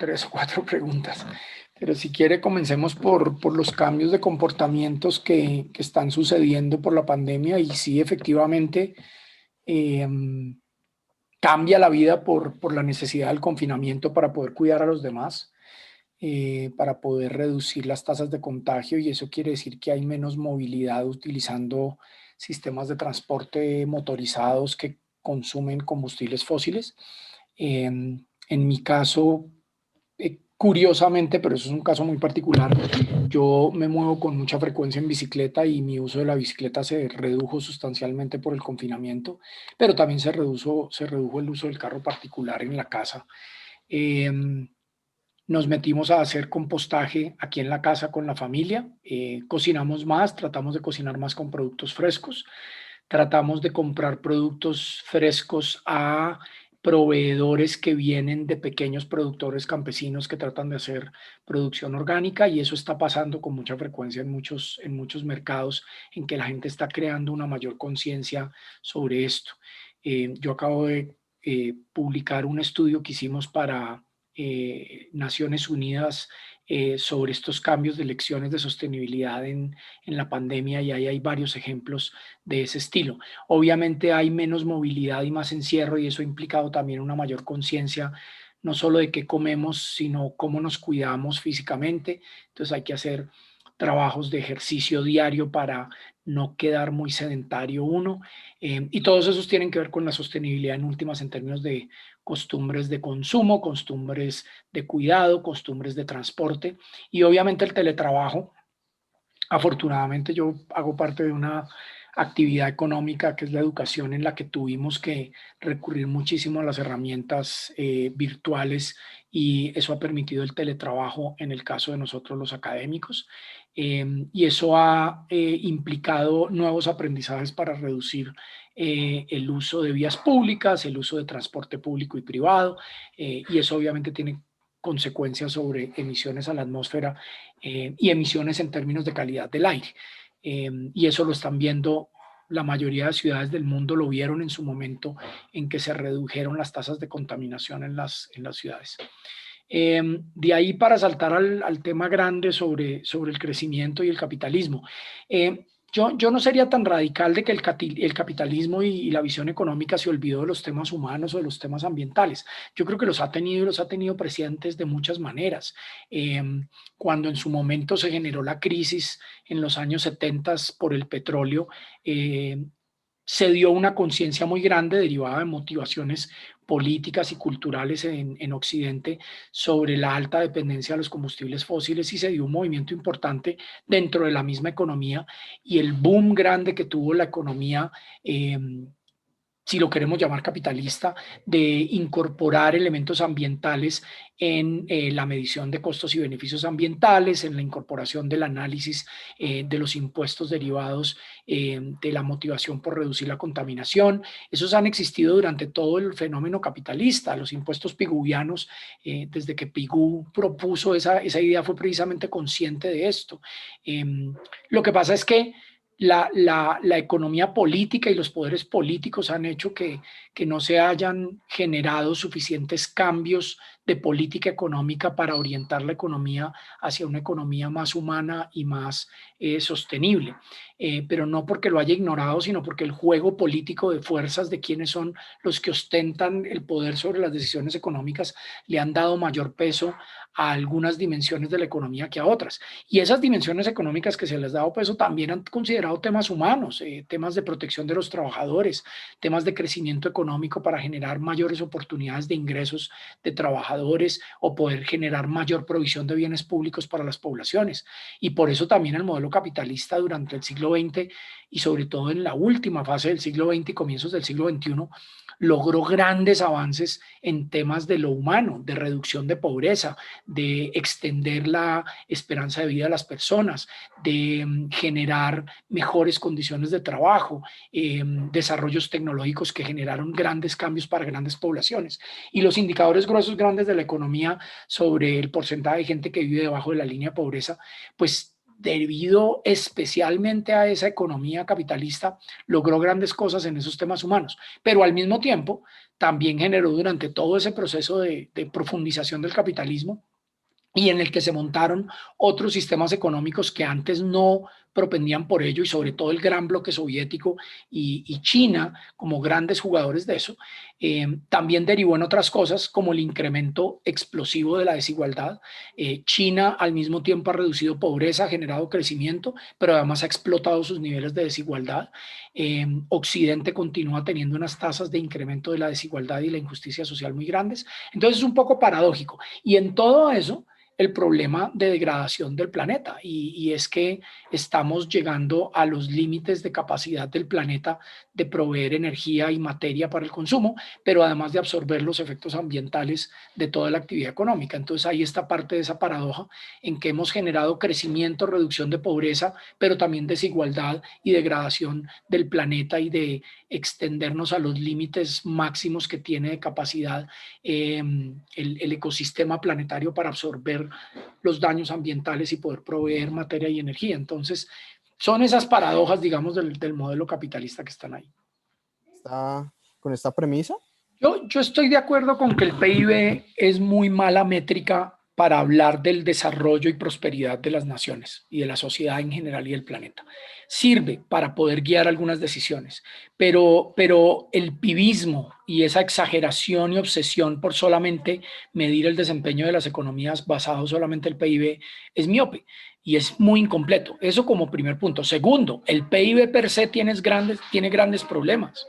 3 o 4 preguntas, pero si quiere comencemos por los cambios de comportamientos que están sucediendo por la pandemia y sí, efectivamente, eh, cambia la vida por la necesidad del confinamiento para poder cuidar a los demás, para poder reducir las tasas de contagio y eso quiere decir que hay menos movilidad utilizando sistemas de transporte motorizados que consumen combustibles fósiles. En mi caso, curiosamente, pero eso es un caso muy particular, yo me muevo con mucha frecuencia en bicicleta y mi uso de la bicicleta se redujo sustancialmente por el confinamiento, pero también se redujo el uso del carro particular en la casa. Eh, Nos metimos a hacer compostaje aquí en la casa con la familia, cocinamos más, tratamos de cocinar más con productos frescos, tratamos de comprar productos frescos a proveedores que vienen de pequeños productores campesinos que tratan de hacer producción orgánica y eso está pasando con mucha frecuencia en muchos mercados en que la gente está creando una mayor conciencia sobre esto. Yo acabo de publicar un estudio que hicimos para Naciones Unidas sobre estos cambios de lecciones de sostenibilidad en la pandemia y ahí hay varios ejemplos de ese estilo. Obviamente hay menos movilidad y más encierro y eso ha implicado también una mayor conciencia no solo de qué comemos, sino cómo nos cuidamos físicamente. Entonces hay que hacer trabajos de ejercicio diario para no quedar muy sedentario uno. Y todos esos tienen que ver con la sostenibilidad en últimas en términos de costumbres de consumo, costumbres de cuidado, costumbres de transporte y obviamente el teletrabajo. Afortunadamente yo hago parte de una actividad económica que es la educación en la que tuvimos que recurrir muchísimo a las herramientas virtuales y eso ha permitido el teletrabajo en el caso de nosotros los académicos. Y eso ha implicado nuevos aprendizajes para reducir el uso de vías públicas, el uso de transporte público y privado, y eso obviamente tiene consecuencias sobre emisiones a la atmósfera y emisiones en términos de calidad del aire. Y eso lo están viendo, la mayoría de ciudades del mundo lo vieron en su momento en que se redujeron las tasas de contaminación en las ciudades. De ahí para saltar al tema grande sobre el crecimiento y el capitalismo. Yo no sería tan radical de que el capitalismo y la visión económica se olvidó de los temas humanos o de los temas ambientales. Yo creo que los ha tenido y los ha tenido presentes de muchas maneras. Eh, Cuando en su momento se generó la crisis en los años 70 por el petróleo, se dio una conciencia muy grande derivada de motivaciones políticas y culturales en Occidente sobre la alta dependencia de los combustibles fósiles y se dio un movimiento importante dentro de la misma economía y el boom grande que tuvo la economía eh, si lo queremos llamar capitalista, de incorporar elementos ambientales en la medición de costos y beneficios ambientales, en la incorporación del análisis de los impuestos derivados de la motivación por reducir la contaminación. Esos han existido durante todo el fenómeno capitalista. Los impuestos piguvianos, desde que Pigou propuso esa idea, fue precisamente consciente de esto. Eh, lo que pasa es que la economía política y los poderes políticos han hecho que no se hayan generado suficientes cambios de política económica para orientar la economía hacia una economía más humana y más sostenible. Pero no porque lo haya ignorado, sino porque el juego político de fuerzas de quienes son los que ostentan el poder sobre las decisiones económicas le han dado mayor peso a algunas dimensiones de la economía que a otras. Y esas dimensiones económicas que se les ha dado peso también han considerado temas humanos, temas de protección de los trabajadores, temas de crecimiento económico para generar mayores oportunidades de ingresos de trabajadores o poder generar mayor provisión de bienes públicos para las poblaciones. Y por eso también el modelo capitalista durante el siglo XX y sobre todo en la última fase del siglo XX y comienzos del siglo XXI logró grandes avances en temas de lo humano, de reducción de pobreza, de extender la esperanza de vida de las personas, de generar mejores condiciones de trabajo, desarrollos tecnológicos que generaron grandes cambios para grandes poblaciones. Y los indicadores gruesos grandes de la economía sobre el porcentaje de gente que vive debajo de la línea de pobreza, pues debido especialmente a esa economía capitalista, logró grandes cosas en esos temas humanos, pero al mismo tiempo también generó durante todo ese proceso de profundización del capitalismo y en el que se montaron otros sistemas económicos que antes no propendían por ello, y sobre todo el gran bloque soviético y China como grandes jugadores de eso, también derivó en otras cosas como el incremento explosivo de la desigualdad. China al mismo tiempo ha reducido pobreza, ha generado crecimiento, pero además ha explotado sus niveles de desigualdad. Occidente continúa teniendo unas tasas de incremento de la desigualdad y la injusticia social muy grandes. Entonces es un poco paradójico. Y en todo eso, el problema de degradación del planeta y es que estamos llegando a los límites de capacidad del planeta de proveer energía y materia para el consumo, pero además de absorber los efectos ambientales de toda la actividad económica. Entonces ahí está parte de esa paradoja en que hemos generado crecimiento, reducción de pobreza, pero también desigualdad y degradación del planeta y de extendernos a los límites máximos que tiene de capacidad el ecosistema planetario para absorber los daños ambientales y poder proveer materia y energía. Entonces, son esas paradojas, digamos, del modelo capitalista que están ahí. ¿Está con esta premisa? Yo estoy de acuerdo con que el PIB es muy mala métrica para hablar del desarrollo y prosperidad de las naciones y de la sociedad en general y del planeta. Sirve para poder guiar algunas decisiones, pero el pibismo y esa exageración y obsesión por solamente medir el desempeño de las economías basado solamente en el PIB es miope y es muy incompleto. Eso como primer punto. Segundo, el PIB per se tiene grandes problemas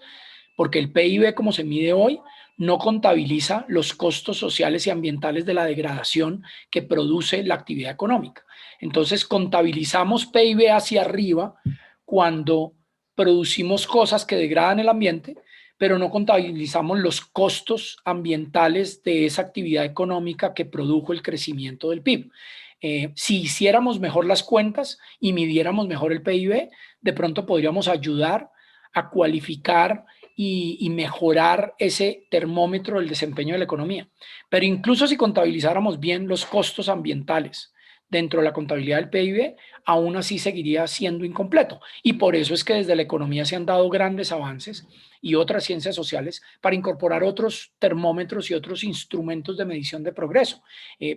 porque el PIB como se mide hoy no contabiliza los costos sociales y ambientales de la degradación que produce la actividad económica. Entonces contabilizamos PIB hacia arriba cuando producimos cosas que degradan el ambiente, pero no contabilizamos los costos ambientales de esa actividad económica que produjo el crecimiento del PIB. Si hiciéramos mejor las cuentas y midiéramos mejor el PIB, de pronto podríamos ayudar a cualificar y mejorar ese termómetro del desempeño de la economía. Pero incluso si contabilizáramos bien los costos ambientales dentro de la contabilidad del PIB, aún así seguiría siendo incompleto. Y por eso es que desde la economía se han dado grandes avances y otras ciencias sociales para incorporar otros termómetros y otros instrumentos de medición de progreso.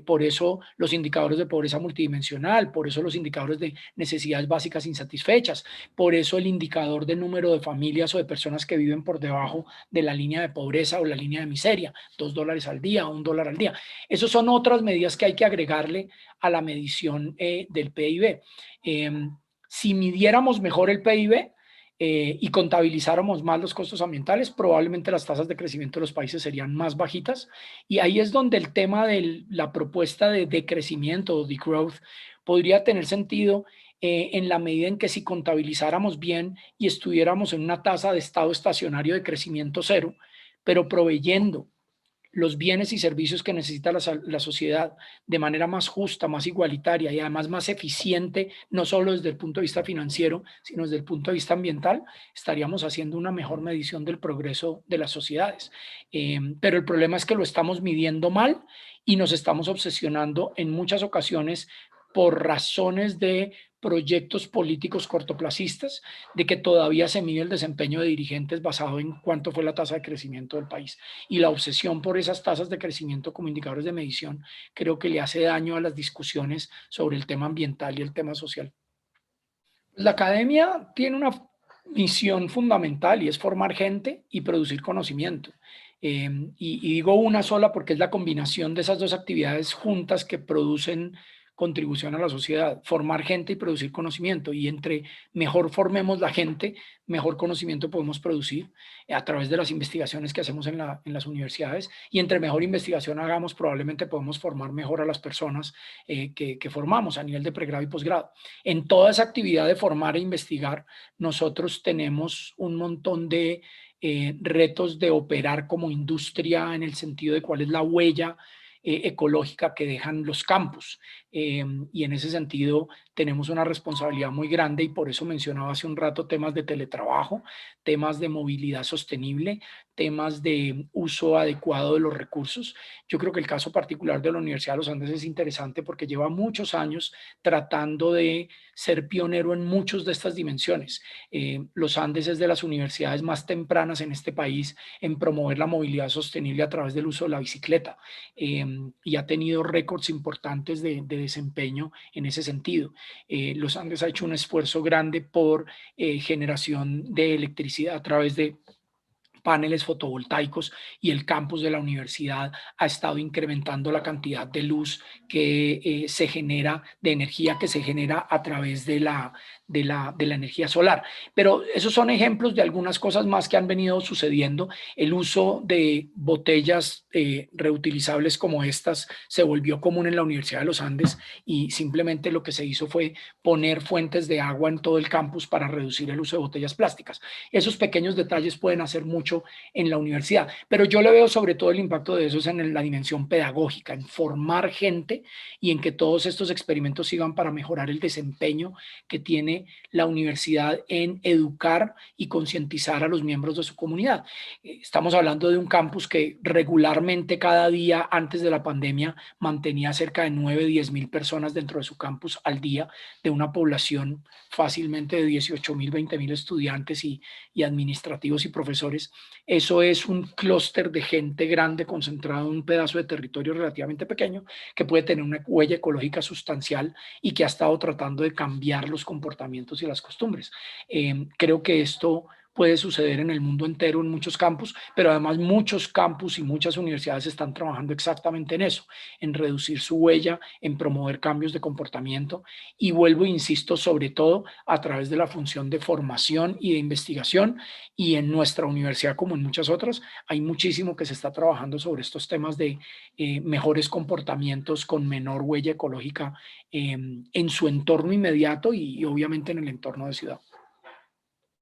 Por eso los indicadores de pobreza multidimensional, por eso los indicadores de necesidades básicas insatisfechas, por eso el indicador de número de familias o de personas que viven por debajo de la línea de pobreza o la línea de miseria, $2 al día, $1 al día. Esas son otras medidas que hay que agregarle a la medición del PIB. Si midiéramos mejor el PIB, y contabilizáramos más los costos ambientales, probablemente las tasas de crecimiento de los países serían más bajitas. Y ahí es donde el tema de la propuesta de decrecimiento o degrowth podría tener sentido en la medida en que si contabilizáramos bien y estuviéramos en una tasa de estado estacionario de crecimiento cero, pero proveyendo los bienes y servicios que necesita la sociedad de manera más justa, más igualitaria y además más eficiente, no solo desde el punto de vista financiero, sino desde el punto de vista ambiental, estaríamos haciendo una mejor medición del progreso de las sociedades. Pero el problema es que lo estamos midiendo mal y nos estamos obsesionando en muchas ocasiones por razones de proyectos políticos cortoplacistas, de que todavía se mide el desempeño de dirigentes basado en cuánto fue la tasa de crecimiento del país. Y la obsesión por esas tasas de crecimiento como indicadores de medición creo que le hace daño a las discusiones sobre el tema ambiental y el tema social. La academia tiene una misión fundamental y es formar gente y producir conocimiento. Y digo una sola porque es la combinación de esas dos actividades juntas que producen contribución a la sociedad, formar gente y producir conocimiento. Y entre mejor formemos la gente, mejor conocimiento podemos producir a través de las investigaciones que hacemos en las universidades. Y entre mejor investigación hagamos, probablemente podemos formar mejor a las personas que formamos a nivel de pregrado y posgrado. En toda esa actividad de formar e investigar, nosotros tenemos un montón de retos de operar como industria en el sentido de cuál es la huella ecológica que dejan los campus. Y en ese sentido tenemos una responsabilidad muy grande y por eso mencionaba hace un rato temas de teletrabajo, temas de movilidad sostenible, temas de uso adecuado de los recursos. Yo creo que el caso particular de la Universidad de los Andes es interesante porque lleva muchos años tratando de ser pionero en muchas de estas dimensiones. Los Andes es de las universidades más tempranas en este país en promover la movilidad sostenible a través del uso de la bicicleta y ha tenido récords importantes de desempeño en ese sentido. Los Andes ha hecho un esfuerzo grande por generación de electricidad a través de paneles fotovoltaicos y el campus de la universidad ha estado incrementando la cantidad de luz que se genera, de energía que se genera a través de la energía solar. Pero esos son ejemplos de algunas cosas más que han venido sucediendo. El uso de botellas reutilizables como estas se volvió común en la Universidad de los Andes y simplemente lo que se hizo fue poner fuentes de agua en todo el campus para reducir el uso de botellas plásticas. Esos pequeños detalles pueden hacer mucho en la universidad, pero yo le veo sobre todo el impacto de eso en la dimensión pedagógica, en formar gente y en que todos estos experimentos sirvan para mejorar el desempeño que tiene la universidad en educar y concientizar a los miembros de su comunidad. Estamos hablando de un campus que regularmente cada día antes de la pandemia mantenía cerca de 9-10 mil personas dentro de su campus al día, de una población fácilmente de 18.000, 20.000 estudiantes y administrativos y profesores. Eso es un clúster de gente grande concentrado en un pedazo de territorio relativamente pequeño que puede tener una huella ecológica sustancial y que ha estado tratando de cambiar los comportamientos y las costumbres. Creo que esto puede suceder en el mundo entero, en muchos campus, pero además muchos campus y muchas universidades están trabajando exactamente en eso, en reducir su huella, en promover cambios de comportamiento y vuelvo, insisto, sobre todo a través de la función de formación y de investigación y en nuestra universidad como en muchas otras hay muchísimo que se está trabajando sobre estos temas de mejores comportamientos con menor huella ecológica en su entorno inmediato y obviamente en el entorno de ciudad.